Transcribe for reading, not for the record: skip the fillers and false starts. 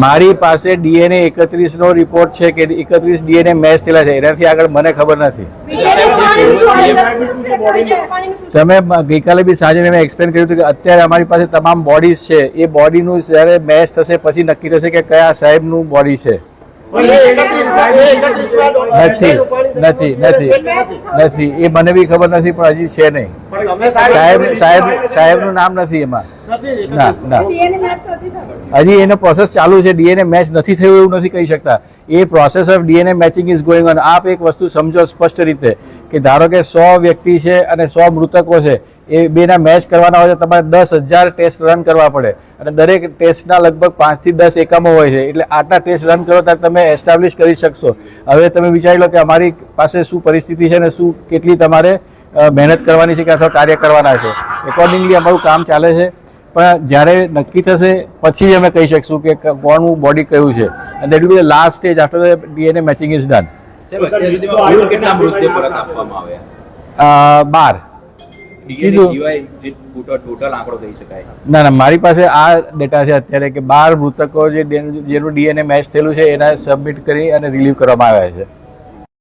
મારી પાસે DNA 31 નો report છે કે 31 DNA મેચ થયેલા છે, એનાથી આગળ મને ખબર નથી. તમે ગઈકાલે બી સાંજે મેં એક્સપ્લેન કર્યું હતું કે અત્યારે અમારી પાસે તમામ બોડીઝ છે, એ બોડીનું જ્યારે મેચ થશે પછી નક્કી થશે કે કયા સાહેબનું બોડી છે. નથી એ મને બી ખબર નથી, પણ હજી છે નહીં. સાહેબનું નામ નથી એમાં. ના હજી એનો પ્રોસેસ ચાલુ છે. DNA મેચ નથી થયું એવું નથી કહી શકતા. એ process of DNA matching is going on. આપ એક વસ્તુ સમજો સ્પષ્ટ રીતે કે ધારો કે 100 વ્યક્તિ છે અને 100 મૃતકો છે, એ બેના મેચ કરવાના હોય તો તમારે 10,000 ટેસ્ટ રન કરવા પડે અને દરેક ટેસ્ટના લગભગ 5 થી 10 એકમો હોય છે. એટલે આટલા ટેસ્ટ રન કરો ત્યારે તમે એસ્ટાબ્લિશ કરી શકશો. હવે તમે વિચારી લો કે અમારી પાસે શું પરિસ્થિતિ છે ને શું કેટલી તમારે મહેનત કરવાની છે કે અથવા કાર્ય કરવાના છે. એકોર્ડિંગલી અમારું કામ ચાલે છે, પણ જ્યારે નક્કી થશે પછી જ અમે કહી શકશું કે કોણનું બોડી કયું છે. અને that will be the last stage after the DNA matching is done. 12 ના મારી પાસે આ ડેટા છે અત્યારે કે 12 મૃતકો જેનું DNA મેચ થયેલું છે એના સબમિટ કરી અને રિલીવ કરવામાં આવ્યા છે.